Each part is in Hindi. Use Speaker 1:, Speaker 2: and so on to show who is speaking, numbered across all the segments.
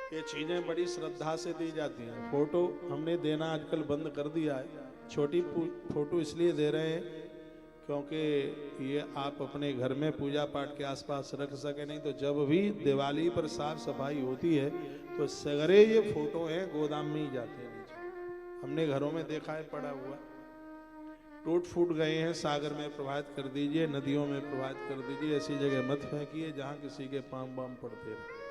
Speaker 1: ये चीजें बड़ी श्रद्धा से दी जाती हैं। फोटो हमने देना आजकल बंद कर दिया है। छोटी फोटो इसलिए दे रहे हैं क्योंकि ये आप अपने घर में पूजा पाठ के आसपास रख सके, नहीं तो जब भी दिवाली पर साफ सफाई होती है तो सगरे ये फोटो हैं गोदाम में ही जाते हैं नीचे। हमने घरों में देखा है पड़ा हुआ, टूट फूट गए हैं, सागर में प्रवाहित कर दीजिए, नदियों में प्रवाहित कर दीजिए। ऐसी जगह मत फेंकिए जहां किसी के पांव बाम पड़ते रहे।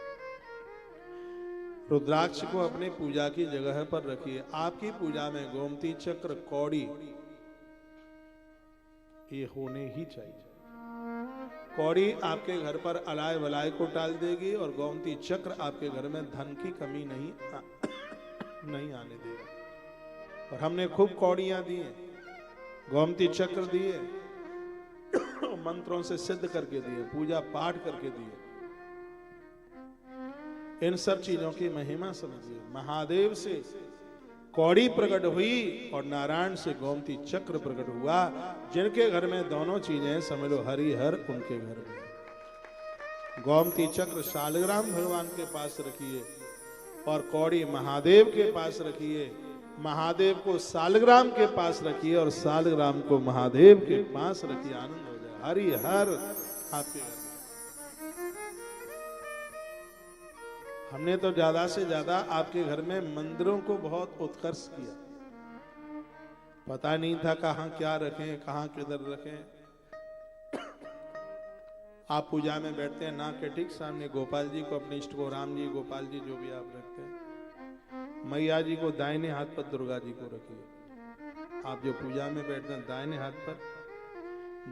Speaker 1: रुद्राक्ष को अपनी पूजा की जगह पर रखिए। आपकी पूजा में गोमती चक्र, कौड़ी ये होने ही चाहिए। कौड़ी आपके घर पर अलाय वलाय को टाल देगी और गोमती चक्र आपके घर में धन की कमी नहीं आने देगा। और हमने खूब कौड़ियां दी हैं, गोमती चक्र दिए, मंत्रों से सिद्ध करके दिए, पूजा पाठ करके दिए। इन सब चीजों की महिमा समझिए। महादेव से कौड़ी प्रकट हुई और नारायण से गोमती चक्र प्रकट हुआ। जिनके घर में दोनों चीजें समझ लो हरिहर उनके घर में। गोमती चक्र शालग्राम भगवान के पास रखिए और कौड़ी महादेव के पास रखिए। महादेव को सालग्राम के पास रखिए और सालग्राम को महादेव के पास रखिए। आनंद हो जाए। हरिहर आपके घर। हमने तो ज्यादा से ज्यादा आपके घर में मंदिरों को बहुत उत्कर्ष किया। पता नहीं था कहां क्या रखें, कहां किधर रखें। आप पूजा में बैठते हैं, नाक के ठीक सामने गोपाल जी को, अपने इष्ट को, राम जी, गोपाल जी जो भी आप रखते हैं। मैया जी को दाहिने हाथ पर दुर्गा जी को रखिए। आप जो पूजा में बैठते हैं दाहिने हाथ पर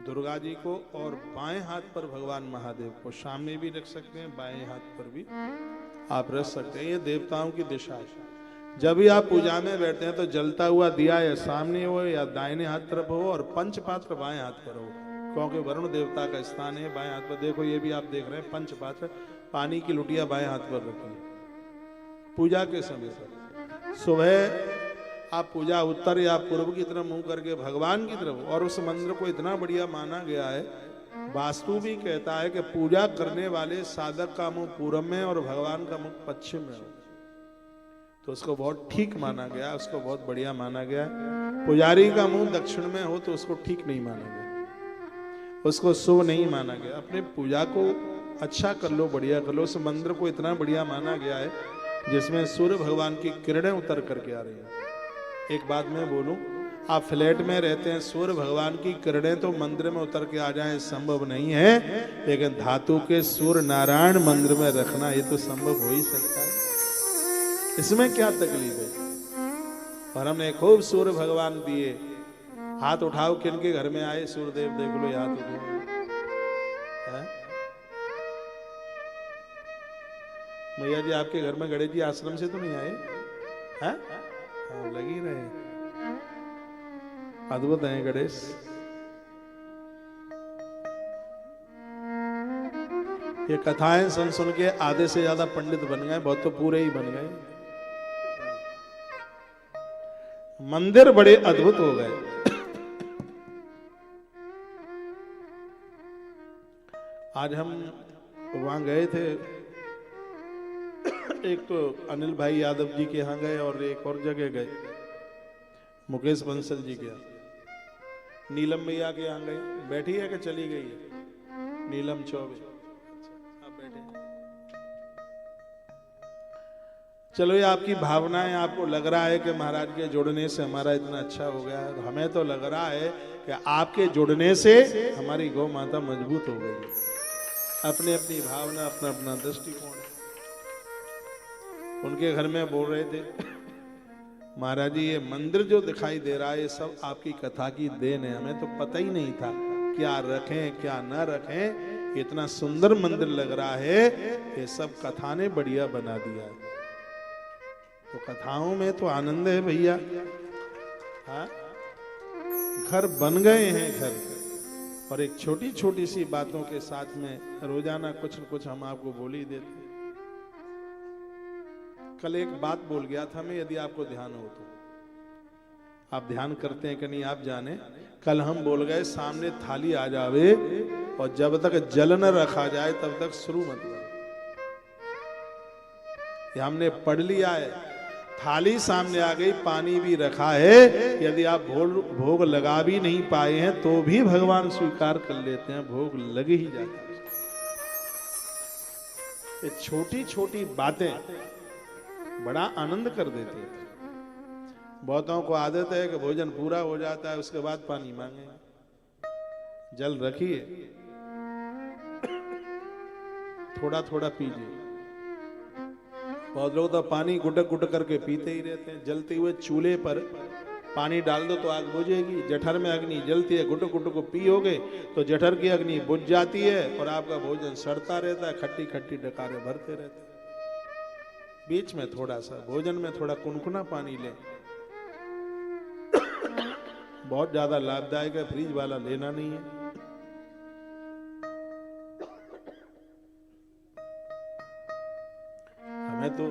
Speaker 1: दुर्गा जी को और बाएं हाथ पर भगवान महादेव को। सामने भी रख सकते हैं, बाएं हाथ पर भी आप रख सकते हैं। ये देवताओं की दिशा है। जब भी आप पूजा में बैठते हैं तो जलता हुआ दिया या सामने हो या दाहिने हाथ तरफ हो और पंचपात्र बाएं हाथ पर हो, क्योंकि वरुण देवता का स्थान है बाएं हाथ पर। देखो ये भी आप देख रहे हैं, पंचपात्र पानी की लुटिया बाएं हाथ पर रखी पूजा के समय पर। सुबह आप पूजा उत्तर या पूर्व की तरफ मुंह करके भगवान की तरफ। और उस मंदिर को इतना बढ़िया माना गया है, वास्तु भी कहता है कि पूजा करने वाले साधक का मुंह पूरब में और भगवान का मुंह पश्चिम में हो, तो उसको बहुत ठीक माना गया, उसको बहुत बढ़िया माना गया। पुजारी का मुंह दक्षिण में हो तो उसको ठीक नहीं माना गया, उसको शुभ नहीं माना गया। अपने पूजा को अच्छा कर लो, बढ़िया कर लो। उस मंदिर को इतना बढ़िया माना गया है जिसमें सूर्य भगवान की किरणें उतर करके आ रही हैं। एक बात मैं बोलूं, आप फ्लैट में रहते हैं, सूर्य भगवान की किरणें तो मंदिर में उतर के आ जाए संभव नहीं है, लेकिन धातु के सूर्य नारायण मंदिर में रखना ये तो संभव हो ही सकता है। इसमें क्या तकलीफ है। और हमने खूब सूर्य भगवान दिए। हाथ उठाओ, किनके घर में आए सूर्यदेव देख लो, हाथ उठाओ। मैया जी आपके घर में गणेश जी आश्रम से तो नहीं आए हैं? लगी रहे, अद्भुत है गणेश। ये कथाएं सुन सुन के आधे से ज्यादा पंडित बन गए, बहुत तो पूरे ही बन गए। मंदिर बड़े अद्भुत हो गए। आज हम वहां गए थे, एक तो अनिल भाई यादव जी के यहाँ गए और एक और जगह गए, मुकेश बंसल जी के यहाँ। नीलम मैया के यहाँ गए। बैठी है कि चली गई है? नीलम चौबे आप बैठे। चलो ये आपकी भावनाएं, आपको लग रहा है कि महाराज के जुड़ने से हमारा इतना अच्छा हो गया है। हमें तो लग रहा है कि आपके जुड़ने से हमारी गौ माता मजबूत हो गई है। अपनी अपनी भावना, अपना अपना दृष्टिकोण। उनके घर में बोल रहे थे, महाराज जी ये मंदिर जो दिखाई दे रहा है ये सब आपकी कथा की देन है। हमें तो पता ही नहीं था क्या रखें क्या न रखें, इतना सुंदर मंदिर लग रहा है, ये सब कथा ने बढ़िया बना दिया है। तो कथाओं में तो आनंद है भैया। हाँ, घर बन गए हैं घर। और एक छोटी छोटी सी बातों के साथ में रोजाना कुछ न कुछ हम आपको बोल ही देते। कल एक बात बोल गया था मैं, यदि आपको ध्यान हो तो। आप ध्यान करते हैं कि नहीं आप जाने। कल हम बोल गए सामने थाली आ जावे और जब तक जल न रखा जाए तब तक शुरू मत करो। कि हमने पढ़ लिया है, थाली सामने आ गई, पानी भी रखा है, यदि आप भोग लगा भी नहीं पाए हैं तो भी भगवान स्वीकार कर लेते हैं, भोग लग ही जाता है। ये छोटी छोटी बातें बड़ा आनंद कर देती है। बहुतों को आदत है कि भोजन पूरा हो जाता है उसके बाद पानी मांगे। जल रखिए, थोड़ा थोड़ा पीजिए। बहुत लोग तो पानी गुटक गुटक करके पीते ही रहते हैं। जलते हुए चूल्हे पर पानी डाल दो तो आग बुझेगी, जठर में अग्नि जलती है, गुटक गुटक को पियोगे तो जठर की अग्नि बुझ जाती है और आपका भोजन सड़ता रहता है, खट्टी खट्टी डकारे भरते रहते हैं। बीच में थोड़ा सा भोजन में थोड़ा कुनकुना पानी लें, बहुत ज्यादा लाभदायक है, फ्रिज वाला लेना नहीं है। हमें तो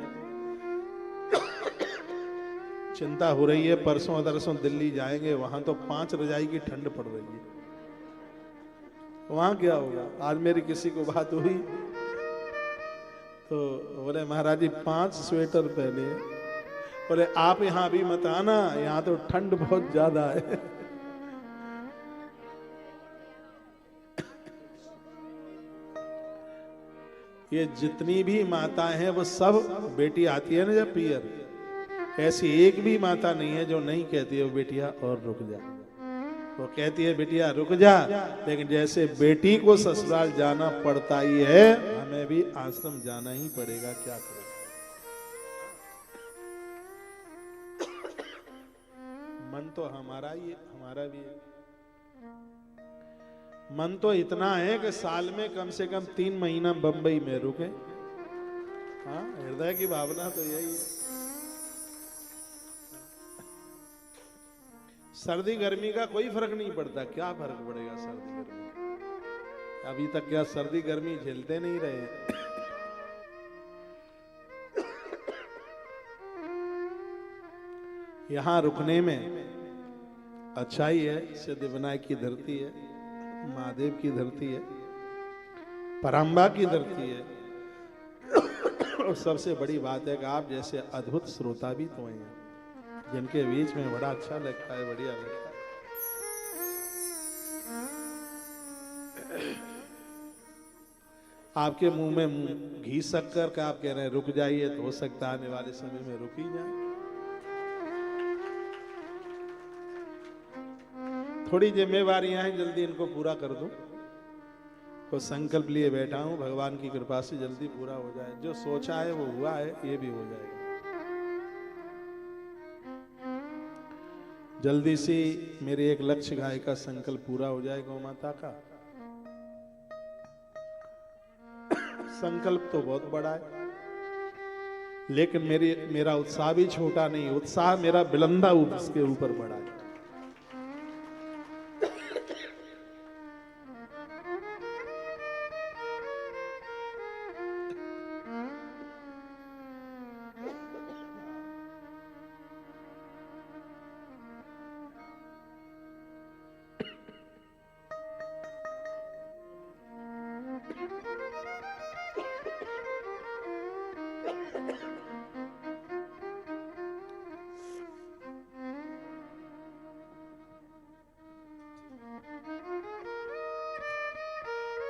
Speaker 1: चिंता हो रही है, परसों दरसों दिल्ली जाएंगे, वहां तो 5 रजाई की ठंड पड़ रही है। वहां क्या होगा? आज मेरी किसी को बात हुई तो बोले महाराज जी 5 स्वेटर पहने। बोले आप यहां भी मत आना, यहां तो ठंड बहुत ज्यादा है। ये जितनी भी माताएं हैं वो सब, बेटी आती है ना जब पियर, ऐसी एक भी माता नहीं है जो नहीं कहती है बेटिया और रुक जा। वो कहती है बेटिया रुक जा, लेकिन जैसे बेटी को ससुराल जाना पड़ता ही है, हमें भी आश्रम जाना ही पड़ेगा, क्या करें। मन तो हमारा ही है, हमारा भी है। मन तो इतना है कि साल में कम से कम 3 महीना बंबई में रुके। हाँ, हृदय की भावना तो यही है। सर्दी गर्मी का कोई फर्क नहीं पड़ता। क्या फर्क पड़ेगा सर्दी गर्मी? अभी तक क्या सर्दी गर्मी झेलते नहीं रहे हैं। यहां रुकने में अच्छाई है, सिद्धिविनायक की धरती है, महादेव की धरती है, पराम्बा की धरती है। और सबसे बड़ी बात है कि आप जैसे अद्भुत श्रोता भी तो हैं, जिनके बीच में बड़ा अच्छा लगता है, बढ़िया लगता है। आपके मुंह में घी शक्कर का आप कह रहे हैं रुक जाइए, तो हो सकता है आने वाले समय में रुक ही जाए। थोड़ी जिम्मेवारियां हैं, जल्दी इनको पूरा कर दूं। तो संकल्प लिए बैठा हूं, भगवान की कृपा से जल्दी पूरा हो जाए। जो सोचा है वो हुआ है, ये भी हो जाएगा। जल्दी से मेरे एक लक्ष्य गाय का संकल्प पूरा हो जाए गौ माता का। संकल्प तो बहुत बड़ा है, लेकिन मेरा उत्साह भी छोटा नहीं, उत्साह मेरा बिलंदा उसके ऊपर बड़ा है।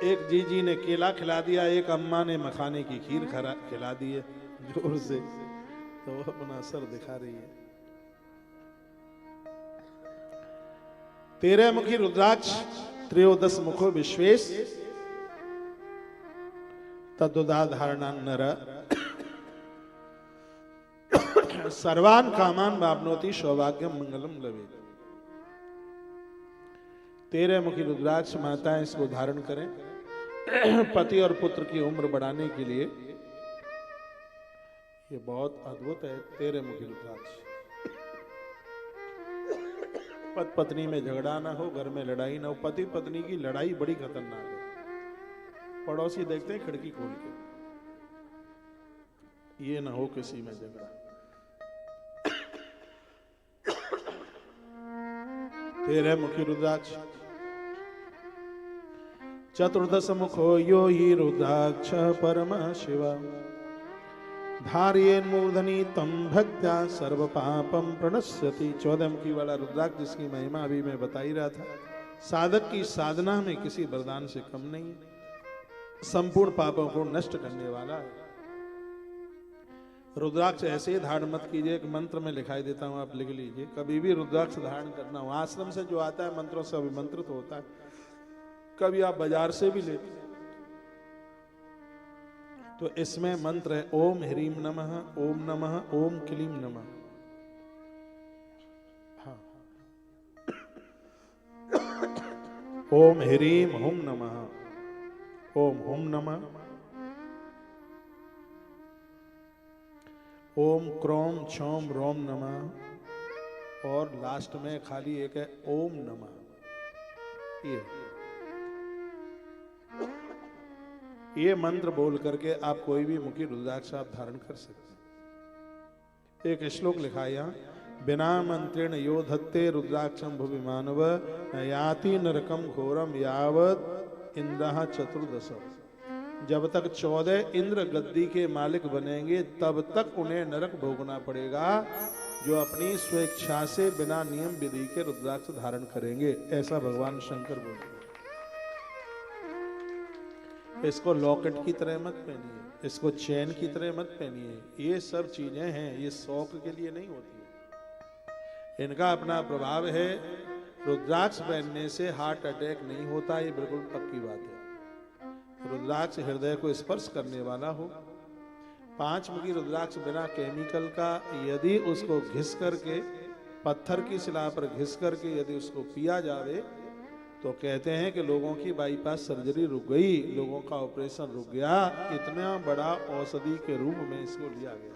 Speaker 1: एक जीजी ने केला खिला दिया, एक अम्मा ने मखाने की खीर खिला दी है जोर से, तो वो अपना असर दिखा रही है। 13 मुखी रुद्राक्ष, त्रयोदश मुखो विश्वेश, तदुदाधारणा नर सर्वान कामान वाप्नोति सौभाग्यम मंगलम लवे। 13 मुखी रुद्राक्ष माताएं इसको धारण करें पति और पुत्र की उम्र बढ़ाने के लिए। ये बहुत अद्भुत है 13 मुखी रुद्राक्ष। पति पत्नी में झगड़ा ना हो, घर में लड़ाई ना हो। पति पत्नी की लड़ाई बड़ी खतरनाक है। पड़ोसी देखते हैं खिड़की खोल के, ये ना हो किसी में झगड़ा। 13 मुखी रुद्राक्ष। चतुर्दश मुखो यो ही रुद्राक्ष परम शिव, धार्येन मूर्धनि तम भक्त्या सर्व पापम प्रणश्यति। 14 की वाला रुद्राक्ष जिसकी महिमा अभी मैं बता ही रहा था। साधक की साधना में किसी वरदान से कम नहीं है, संपूर्ण पापों को नष्ट करने वाला है। रुद्राक्ष ऐसे ही धारण मत कीजिए, एक मंत्र में लिखाई देता हूं, आप लिख लीजिए। कभी भी रुद्राक्ष धारण करना हो, आश्रम से जो आता है मंत्रों से अभिमंत्रित होता है, कभी आप बाजार से भी लेते हैं तो इसमें मंत्र है ओम ह्रीम नमः, ओम नमः, ओम क्लीम नमः। हाँ। ओम ह्रीम हुम नमः, ओम हुम नमः, ओम क्रोम क्षोम रोम नमः, और लास्ट में खाली एक है ओम नमः। ये मंत्र बोल करके आप कोई भी मुखी रुद्राक्ष आप धारण कर सकते हैं। एक श्लोक लिखा है यहाँ, बिना मंत्रेण यो धत्ते रुद्राक्षम भुवि मानव न याति नरकम घोरम यावत इंद्र चतुर्दश। जब तक 14 इंद्र गद्दी के मालिक बनेंगे तब तक उन्हें नरक भोगना पड़ेगा, जो अपनी स्वेच्छा से बिना नियम विधि के रुद्राक्ष धारण करेंगे। ऐसा भगवान शंकर बोलते। इसको लॉकेट की तरह मत पहनिए, इसको चैन की तरह मत पहनिए। ये सब चीजें हैं, ये शौक के लिए नहीं होती है, इनका अपना प्रभाव है। रुद्राक्ष पहनने से हार्ट अटैक नहीं होता, ये बिल्कुल पक्की बात है। रुद्राक्ष हृदय को स्पर्श करने वाला हो। 5 मुखी रुद्राक्ष बिना केमिकल का, यदि उसको घिस करके पत्थर की शिला पर घिस करके यदि उसको पिया जावे तो कहते हैं कि लोगों की बाईपास सर्जरी रुक गई, लोगों का ऑपरेशन रुक गया। इतना बड़ा औषधि के रूप में इसको लिया गया।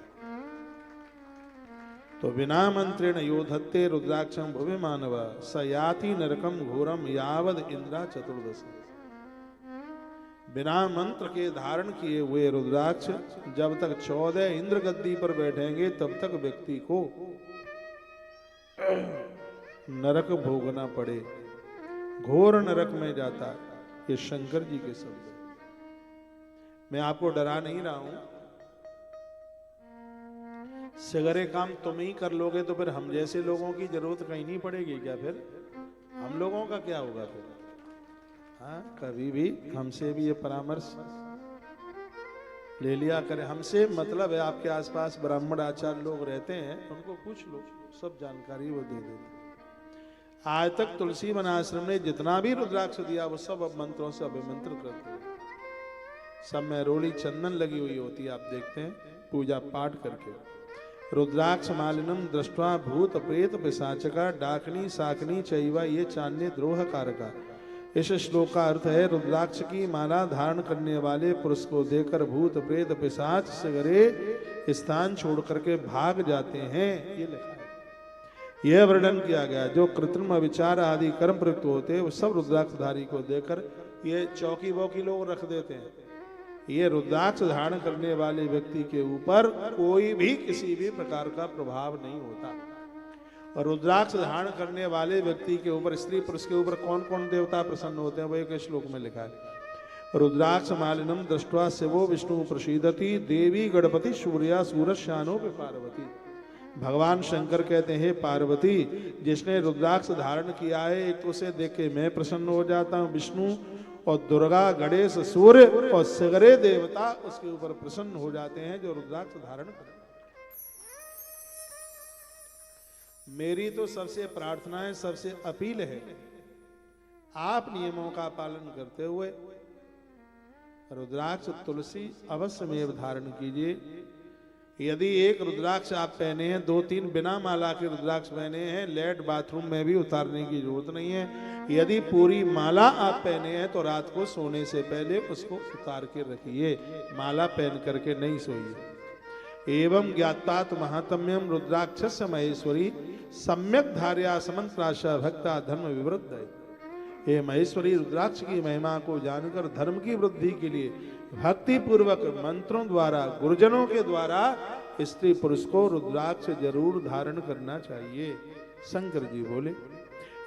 Speaker 1: तो बिना मंत्रेण यो धत्ते रुद्राक्षम भुवि मानव स याति नरकम घोरम यावद इंद्रा चतुर्दश। बिना मंत्र के धारण किए हुए रुद्राक्ष जब तक 14 इंद्र गद्दी पर बैठेंगे तब तक व्यक्ति को नरक भोगना पड़े, घोर नरक में जाता है। ये शंकर जी के शब्द। मैं आपको डरा नहीं रहा हूं। सगरे काम तुम ही कर लोगे तो फिर हम जैसे लोगों की जरूरत कहीं नहीं पड़ेगी क्या? फिर हम लोगों का क्या होगा फिर? हाँ, कभी भी हमसे भी ये परामर्श ले लिया करें। हमसे मतलब है आपके आसपास ब्राह्मण आचार्य लोग रहते हैं, उनको पूछ लो, सब जानकारी वो दे देते। आज तक तुलसी वन आश्रम ने जितना भी रुद्राक्ष दिया वो सब अब मंत्रों से अभिमंत्रित करते हैं। सब में रोली चंदन लगी हुई होती है, आप देखते हैं पूजा पाठ करके। रुद्राक्ष मालिनम दृष्ट्वा भूत प्रेत पिशाचका डाकनी साकनी चैवा ये चान्य द्रोह कारका। इस श्लोक का अर्थ है रुद्राक्ष की माला धारण करने वाले पुरुष को देखकर भूत प्रेत पिशाच सगरे स्थान छोड़ करके भाग जाते हैं। ये लिखा है, यह वर्णन किया गया। जो कृत्रिम विचार आदि कर्म प्रयुक्त होते हैं वो सब रुद्राक्षधारी को देखकर ये चौकी वौकी लोग रख देते हैं। ये रुद्राक्ष धारण करने वाले व्यक्ति के ऊपर कोई भी किसी भी प्रकार का प्रभाव नहीं होता। और रुद्राक्ष धारण करने वाले व्यक्ति के ऊपर, स्त्री पुरुष के ऊपर कौन कौन देवता प्रसन्न होते हैं वो एक श्लोक में लिखा है। रुद्राक्ष मालिनम दृष्ट्वा शिवो विष्णु प्रसीदति देवी गणपति सूर्या सूरश्यानो पे पार्वती। भगवान शंकर कहते हैं पार्वती जिसने रुद्राक्ष धारण किया है एक तो उसे देख के मैं प्रसन्न हो जाता हूँ। विष्णु और दुर्गा गणेश सूर्य और सगरे देवता उसके ऊपर प्रसन्न हो जाते हैं जो रुद्राक्ष धारण करते। मेरी तो सबसे प्रार्थना है, सबसे अपील है, आप नियमों का पालन करते हुए रुद्राक्ष तुलसी अवश्य में धारण कीजिए। यदि एक रुद्राक्ष आप पहने हैं, 2-3 बिना माला के रुद्राक्ष पहने हैं, लेट बाथरूम में भी उतारने की जरूरत नहीं है। यदि पूरी माला आप पहने हैं तो रात को सोने से पहले उसको उतार के रखिए, माला पहन करके नहीं सोइए। एवं ज्ञातात महात्म्यम रुद्राक्षस्य महेश्वरी सम्यक धार्या समंत्राशा भक्ता धर्म विवृद्ध है। हे महेश्वरी, रुद्राक्ष की महिमा को जानकर धर्म की वृद्धि के लिए भक्ति पूर्वक मंत्रों द्वारा, गुरुजनों के द्वारा स्त्री पुरुष को रुद्राक्ष जरूर धारण करना चाहिए। शंकर जी बोले।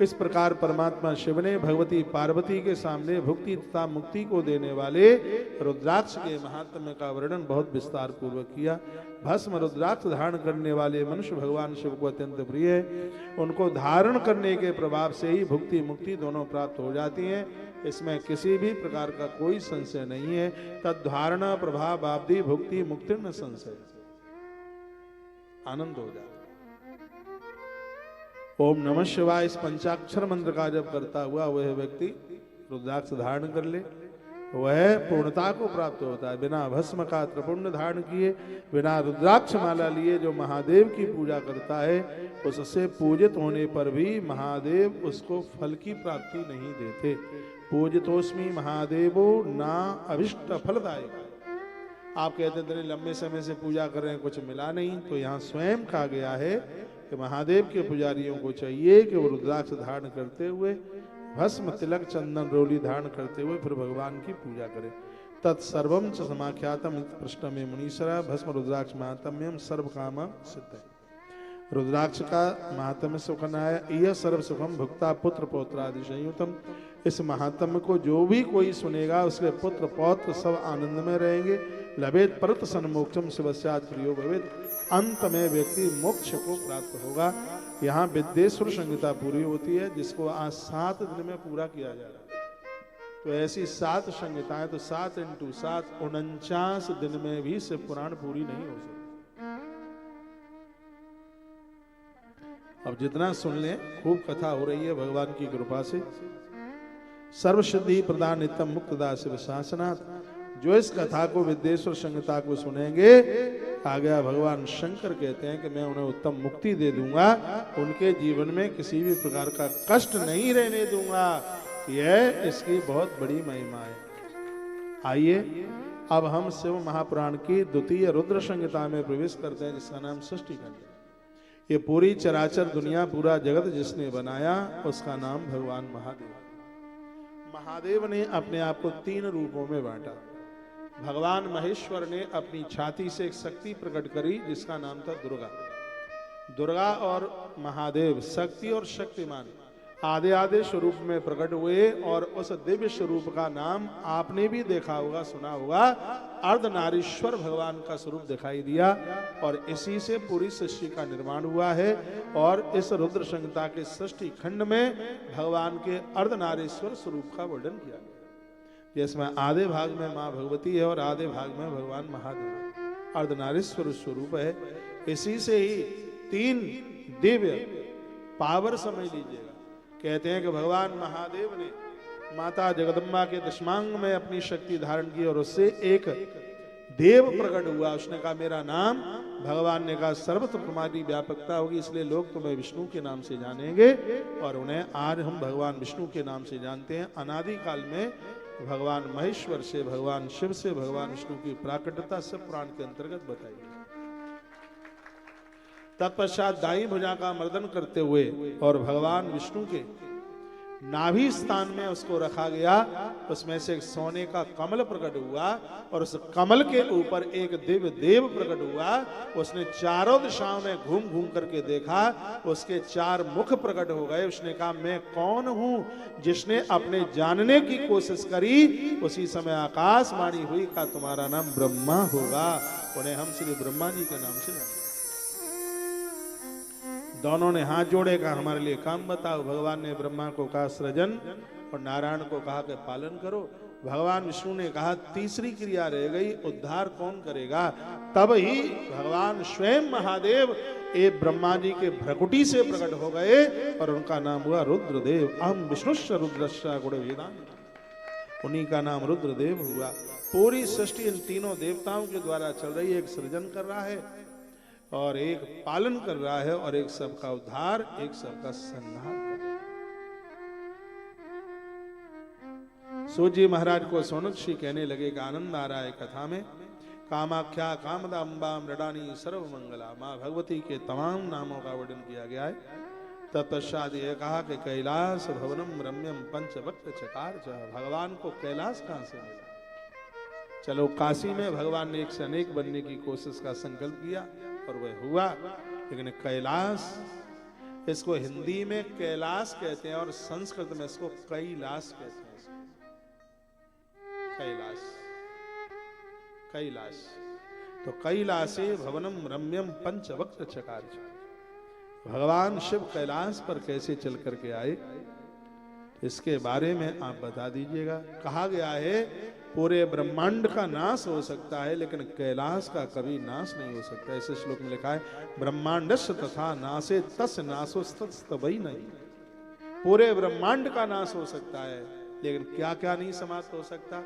Speaker 1: इस प्रकार परमात्मा शिव ने भगवती पार्वती के सामने भुक्ति तथा मुक्ति को देने वाले रुद्राक्ष के महात्म्य का वर्णन बहुत विस्तार पूर्वक किया। भस्म रुद्राक्ष धारण करने वाले मनुष्य भगवान शिव को अत्यंत प्रिय है। उनको धारण करने के प्रभाव से ही भुक्ति मुक्ति दोनों प्राप्त हो जाती हैं, इसमें किसी भी प्रकार का कोई संशय नहीं है। तद्धारणा प्रभाव आदि भुक्ति मुक्ति न संशय, आनंद हो जाए। ओम नमः शिवाय इस पंचाक्षर मंत्र का जब करता हुआ वह व्यक्ति रुद्राक्ष धारण कर ले, वह पूर्णता को प्राप्त होता है। बिना भस्म का त्रिपुंड धारण किए, बिना रुद्राक्ष माला लिए जो महादेव की पूजा करता है, उससे पूजित होने पर भी महादेव उसको फल की प्राप्ति नहीं देते। पूजितोस्मि महादेवो ना अभिष्ट फलदायक। आप कहते हैं लंबे समय से पूजा कर रहे हैं, कुछ मिला नहीं, तो यहाँ स्वयं कहा गया है कि महादेव के पुजारियों को चाहिए कि वो रुद्राक्ष धारण करते हुए, भस्म तिलक चंदन रोली धारण करते हुए फिर भगवान की पूजा करें। तत्सर्वम च समाख्यातम प्रश्न में मुनीश्वरा भस्म रुद्राक्ष महात्म्यम सर्व काम सिद्ध है। रुद्राक्ष का महात्म्य सुखनाय यह सर्व सुखम भुक्ता पुत्र पौत्रादि संयुतम। इस महात्म्य को जो भी कोई सुनेगा उसके पुत्र पौत्र सब आनंद में रहेंगे। लभेत परत सन्मोक्षम शिवस्याद प्रियो भवेत। अंत में व्यक्ति मोक्ष को प्राप्त होगा। यहाँ विद्येश्वर संहिता पूरी होती है, जिसको आज 7 दिन में पूरा किया जा रहा है। तो ऐसी 7 संहिताएं, तो 7 × 7 49 दिन में भी शिव पुराण पूरी नहीं हो सकती। अब जितना सुन लें, खूब कथा हो रही है भगवान की कृपा से। सर्वसिद्धि प्रदान नित्यम मुक्तदा शिव शासनात्। जो इस कथा को विद्येश्वर संहिता को सुनेंगे, आ गया भगवान शंकर कहते हैं कि मैं उन्हें उत्तम मुक्ति दे दूंगा, उनके जीवन में किसी भी प्रकार का कष्ट नहीं रहने दूंगा। यह इसकी बहुत बड़ी महिमा है। आइए अब हम शिव महापुराण की द्वितीय रुद्र संहिता में प्रवेश करते हैं, जिसका नाम सृष्टि खंड। ये पूरी चराचर दुनिया, पूरा जगत जिसने बनाया, उसका नाम भगवान महादेव। महादेव ने अपने आप को 3 रूपों में बांटा। भगवान महेश्वर ने अपनी छाती से एक शक्ति प्रकट करी, जिसका नाम था दुर्गा। दुर्गा और महादेव शक्ति और शक्तिमान आधे आधे स्वरूप में प्रकट हुए, और उस दिव्य स्वरूप का नाम आपने भी देखा होगा, सुना होगा, अर्धनारीश्वर भगवान का स्वरूप दिखाई दिया। और इसी से पूरी सृष्टि का निर्माण हुआ है। और इस रुद्र संहिता के सृष्टि खंड में भगवान के अर्धनारीश्वर स्वरूप का वर्णन किया गया, जिसमें आधे भाग में माँ भगवती है और आधे भाग में भगवान महादेव अर्धनारीश्वर स्वरूप है। इसी से ही 3 दिव्य पावर समझ लीजिएगा। कहते हैं कि भगवान महादेव ने माता जगदम्बा के दशमांग में अपनी शक्ति धारण की, और उससे एक देव प्रकट हुआ। उसने कहा मेरा नाम, भगवान ने कहा सर्वत्र तुम्हारी व्यापकता होगी, इसलिए लोग तुम्हें विष्णु के नाम से जानेंगे। और उन्हें आज हम भगवान विष्णु के नाम से जानते हैं। अनादि काल में भगवान महेश्वर से, भगवान शिव से भगवान विष्णु की प्राकटता सब पुराण के अंतर्गत बताई गई। तत्पश्चात दाई भुजा का मर्दन करते हुए और भगवान विष्णु के नाभि स्थान में उसको रखा गया। उसमें से एक सोने का कमल प्रकट हुआ, और उस कमल के ऊपर एक दिव्य देव प्रकट हुआ। उसने चारों दिशाओं में घूम घूम करके देखा, उसके 4 मुख प्रकट हो गए। उसने कहा मैं कौन हूं? जिसने अपने जानने की कोशिश करी, उसी समय आकाशवाणी हुई का तुम्हारा नाम ब्रह्मा होगा। उन्हें हम श्री ब्रह्मा जी के नाम से जानते। दोनों ने हाथ जोड़े, कहा हमारे लिए काम बताओ। भगवान ने ब्रह्मा को कहा सृजन, और नारायण को कहा कि पालन करो। भगवान विष्णु ने कहा तीसरी क्रिया रह गई, उद्धार कौन करेगा? तब ही भगवान स्वयं महादेव एक ब्रह्मा जी के भ्रकुटी से प्रकट हो गए, और उनका नाम हुआ रुद्रदेव। अहम विष्णुश्च रुद्रश्च गुण वेदान, उन्हीं का नाम रुद्रदेव हुआ। पूरी सृष्टि इन तीनों देवताओं के द्वारा चल रही है। एक सृजन कर रहा है, और एक पालन कर रहा है, और एक सबका उद्धार, एक सबका संहार। सूजी महाराज को सोनक्षी कहने लगे कि आनंद आ रहा है कथा में। कामाख्या कामदा अम्बा मृडानी सर्वमंगला, माँ भगवती के तमाम नामों का वर्णन किया गया है। तत्पश्चात यह कहा कि कैलाश भवनम रम्यम पंचवक्त्र चकार। भगवान को कैलाश कहां से मिला? चलो काशी में भगवान ने एक से अनेक बनने की कोशिश का संकल्प किया, और वह हुआ। लेकिन कैलाश इसको हिंदी में कैलाश कहते हैं और संस्कृत में इसको कैलाश कहते हैं। कैलाश, कैलाश। तो कैलाशे भवनम रम्यम पंचवक्त्र चकार। भगवान शिव कैलाश पर कैसे चल करके आए, इसके बारे में आप बता दीजिएगा। कहा गया है पूरे ब्रह्मांड का नाश हो सकता है लेकिन कैलाश का कभी नाश नहीं हो सकता। ऐसे श्लोक में लिखा है ब्रह्मांडस्य तथा नाशे तस् नाशो तस्तवै नहीं। पूरे ब्रह्मांड का नाश हो सकता है लेकिन क्या क्या नहीं समाप्त हो सकता।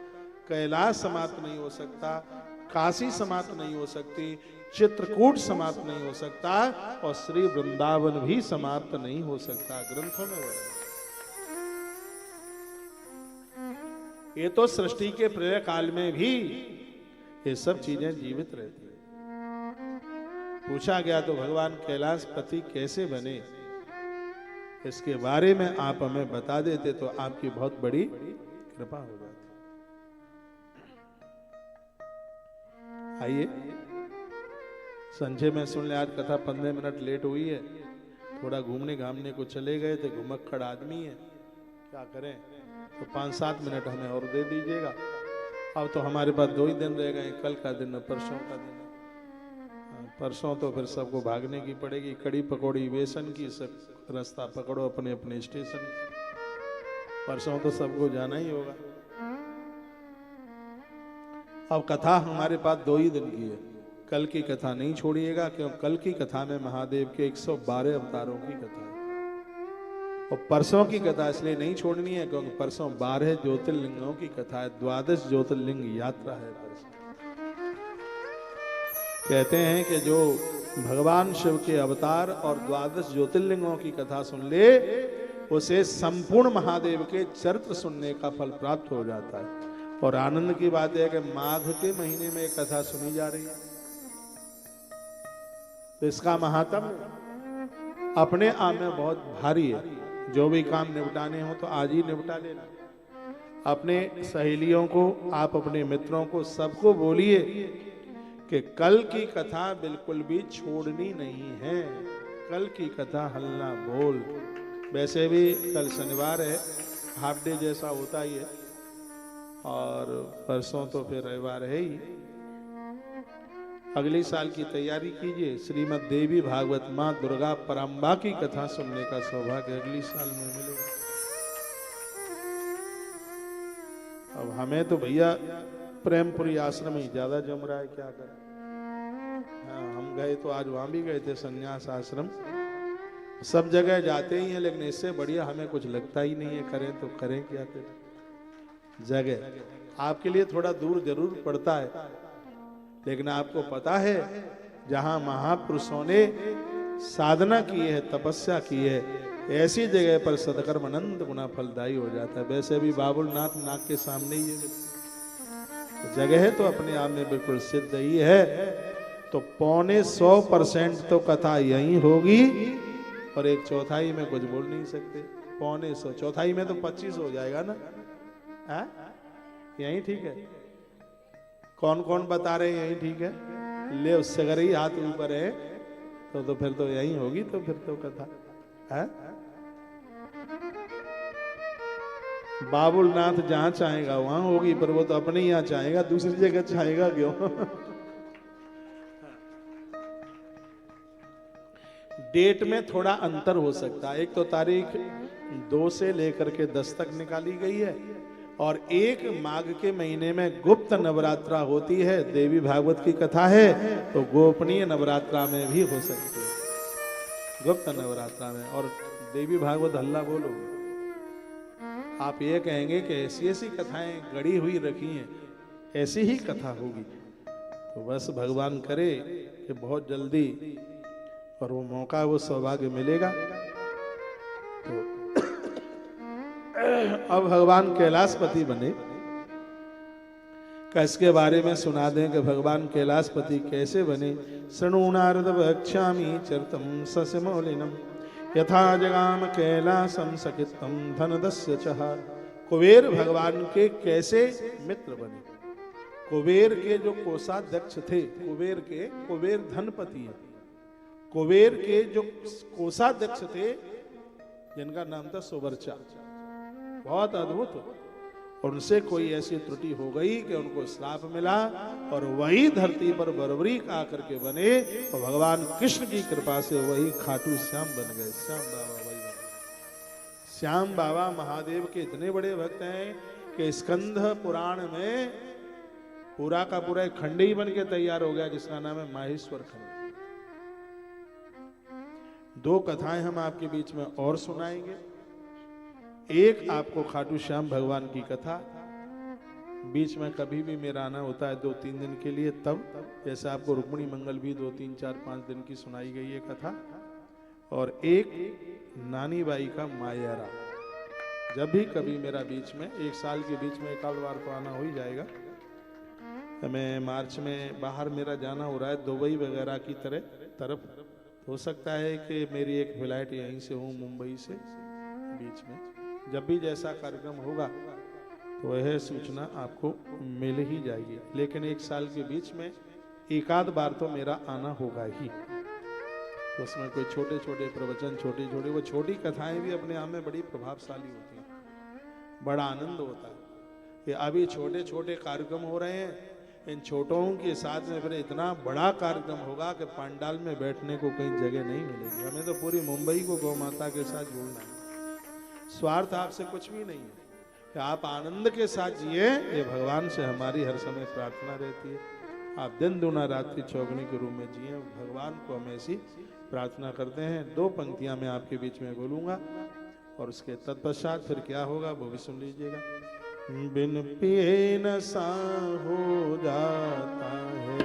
Speaker 1: कैलाश समाप्त नहीं हो सकता, काशी समाप्त नहीं हो सकती, चित्रकूट समाप्त नहीं हो सकता और श्री वृंदावन भी समाप्त नहीं हो सकता। ग्रंथों में वर्णन। ये तो सृष्टि के प्रलय काल में भी ये सब चीजें जीवित रहती है। पूछा गया तो भगवान कैलाशपति कैसे बने, इसके बारे में आप हमें बता देते तो आपकी बहुत बड़ी कृपा हो जाती। आइए संजय में सुन ले। आज कथा 15 मिनट लेट हुई है, थोड़ा घूमने घामने को चले गए थे, घुमक्कड़ आदमी है, क्या करें। तो 5-7 मिनट हमें और दे दीजिएगा। अब तो हमारे पास 2 ही दिन रह गए, कल का दिन और परसों का दिन। परसों तो फिर सबको भागने की पड़ेगी, कड़ी पकौड़ी बेसन की, सब रास्ता पकड़ो अपने अपने स्टेशन। परसों तो सबको जाना ही होगा। अब कथा हमारे पास 2 ही दिन की है, कल की कथा नहीं छोड़िएगा क्योंकि कल की कथा में महादेव के 112 अवतारों की कथा है। और परसों की कथा इसलिए नहीं छोड़नी है क्योंकि परसों 12 ज्योतिर्लिंगों की कथा है, 12 ज्योतिर्लिंग यात्रा है परसों। कहते हैं कि जो भगवान शिव के अवतार और 12 ज्योतिर्लिंगों की कथा सुन ले उसे संपूर्ण महादेव के चरित्र सुनने का फल प्राप्त हो जाता है। और आनंद की बात है कि माघ के महीने में एक कथा सुनी जा रही है, तो इसका महात्म्य अपने आप में बहुत भारी है। जो भी काम निपटाने हो तो आज ही निपटा लेना। अपने सहेलियों को, आप अपने मित्रों को, सबको बोलिए कि कल की कथा बिल्कुल भी छोड़नी नहीं है। कल की कथा हल्ला बोल। वैसे भी कल शनिवार है, हाफ डे जैसा होता ही है, और परसों तो फिर रविवार है ही। अगले साल की तैयारी कीजिए। श्रीमद् देवी भागवत माँ दुर्गा पराम्बा की कथा सुनने का सौभाग्य अगले साल में मिलेगा। अब हमें तो भैया प्रेमपुरी आश्रम ही ज्यादा जम रहा है, क्या करें। हाँ, हम गए तो आज वहां भी गए थे, संन्यास आश्रम। सब जगह जाते ही हैं लेकिन इससे बढ़िया हमें कुछ लगता ही नहीं है। करें तो करें क्या करें। जगह आपके लिए थोड़ा दूर जरूर पड़ता है लेकिन आपको पता है जहां महापुरुषों ने साधना की है, तपस्या की है, ऐसी जगह पर सदकर्म अनंत गुना फलदायी हो जाता है। वैसे भी बाबुलनाथ नाक के सामने ही है, जगह तो अपने आप में बिल्कुल सिद्ध ही है। तो 125% तो कथा यही होगी और 1/4 में कुछ बोल नहीं सकते। 125, 1/4 में तो 25 हो जाएगा ना। यही ठीक है। कौन कौन बता रहे हैं यही ठीक है। ले उससे अगर ही हाथ ऊपर है तो फिर तो यही होगी। तो फिर तो कथा है। बाबुलनाथ जहां चाहेगा वहां होगी, पर वो तो अपने यहाँ चाहेगा, दूसरी जगह चाहेगा क्यों। डेट में थोड़ा अंतर हो सकता है। एक तो तारीख 2 से लेकर के 10 तक निकाली गई है और एक माघ के महीने में गुप्त नवरात्रा होती है। देवी भागवत की कथा है तो गोपनीय नवरात्रा में भी हो सकती है, गुप्त नवरात्रा में। और देवी भागवत हल्ला बोलो, आप ये कहेंगे कि ऐसी ऐसी कथाएं गढ़ी हुई रखी हैं, ऐसी ही कथा होगी। तो बस भगवान करे कि बहुत जल्दी और वो मौका, वो सौभाग्य मिलेगा। तो अब भगवान कैलाशपति बने, इसके बारे में सुना दें कि भगवान कैलाशपति कैसे बने। शृणुनारद वक्ष्यामि चरितम सस्यमौलिनम यथा जगाम कैलासम सकितम धनदस्य चह। कुबेर भगवान के कैसे मित्र बने। कुबेर के जो कोषाध्यक्ष थे, कुबेर धनपति है, कुबेर के जो कोषाध्यक्ष थे, जिनका नाम था सुवर्चा, बहुत अद्भुत, उनसे कोई ऐसी त्रुटि हो गई कि उनको श्राप मिला और वही धरती पर बर्बरीक आकर के बने और भगवान कृष्ण की कृपा से वही खाटू श्याम बन गए। श्याम बाबा वही बन गए। श्याम बाबा महादेव के इतने बड़े भक्त हैं कि स्कंध पुराण में पूरा का पूरा एक खंड ही बन के तैयार हो गया, जिसका नाम है माहेश्वर खंड। 2 कथाएं हम आपके बीच में और सुनाएंगे। एक आपको खाटू श्याम भगवान की कथा, बीच में कभी भी मेरा आना होता है 2-3 दिन के लिए, तब जैसे आपको रुक्मिणी मंगल भी 2-3-4-5 दिन की सुनाई गई है कथा, और एक नानी बाई का मायरा। जब भी कभी मेरा बीच में 1 साल के बीच में 1 आध बार तो आना हो ही जाएगा। मैं मार्च में बाहर मेरा जाना हो रहा है, दुबई वगैरह की तरफ। हो सकता है कि मेरी एक फ्लाइट यहीं से हो, मुंबई से बीच में। जब भी जैसा कार्यक्रम होगा तो वह सूचना आपको मिल ही जाएगी, लेकिन 1 साल के बीच में 1 आध बार तो मेरा आना होगा ही। तो उसमें कोई छोटे छोटे प्रवचन, छोटी छोटी वो छोटी कथाएं भी अपने आप में बड़ी प्रभावशाली होती हैं। बड़ा आनंद होता है कि अभी छोटे छोटे कार्यक्रम हो रहे हैं, इन छोटों के साथ में फिर इतना बड़ा कार्यक्रम होगा कि पंडाल में बैठने को कहीं जगह नहीं मिलेगी। हमें तो पूरी मुंबई को गौ माता के साथ जोड़ना है। स्वार्थ आपसे कुछ भी नहीं है कि आप आनंद के साथ जिए, ये भगवान से हमारी हर समय प्रार्थना रहती है। आप दिन दुना रात्रि चौगुनी के रूप में जिए, भगवान को हम ऐसी प्रार्थना करते हैं। 2 पंक्तियां मैं आपके बीच में बोलूंगा और उसके तत्पश्चात फिर क्या होगा वो भी सुन लीजिएगा। बिन पिए नशा हो जाता है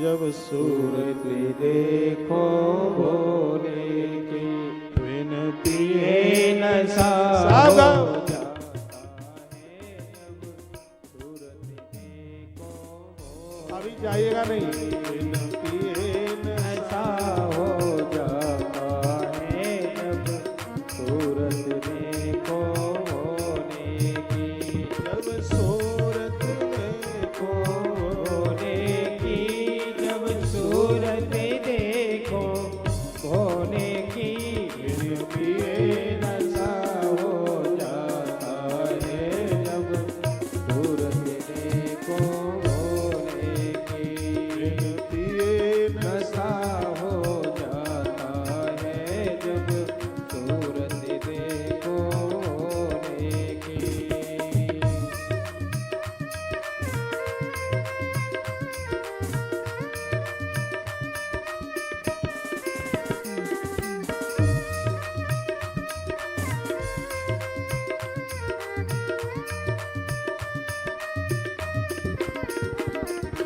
Speaker 1: जब सूरत देखो भोले की, बिन पिए नशा हो जाता है जब सूरत देखो भोले। अभी जाइएगा नहीं। बिन पिए नशा हो जाता है जब सूरत देखो भोले की, जब सूरत देखो भोले की, जब सूरत देखो भोले की, बिन पिए नशा हो जाता है जब सूरत देखो भोले की, बिन पिए नशा हो जाता है जब सूरत देखो भोले की।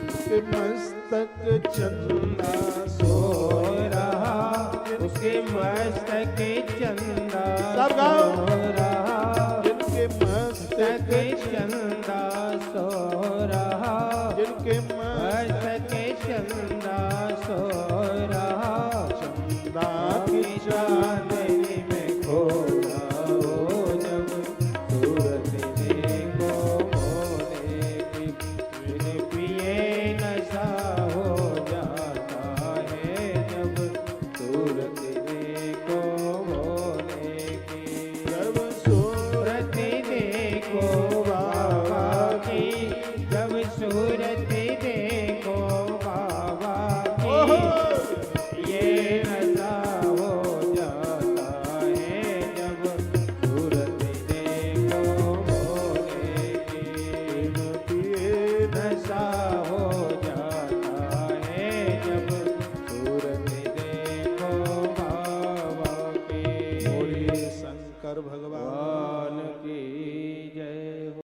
Speaker 1: उसके मस्तक चंदा सो रहा, उसके मस्तक चंदा सो रहा, जिनके मस्तक चंदा सो रहा, जिनके मस्तक चंदा सो रहा, चंदा की चांदनी में खोया हो जब सूरत देखो भोले की, बिन पिए नशा हो जाता है जब सूरत देखो भोले की, जब सूरत देखो बाबा की, जब सूरत देखो बाबा की, ये नशा हो जाता है जब सूरत देखो भोले की, बिन पिए नशा हो जाता है जब सूरत देखो बाबा की। बोलिए शंकर भगवान की जय हो।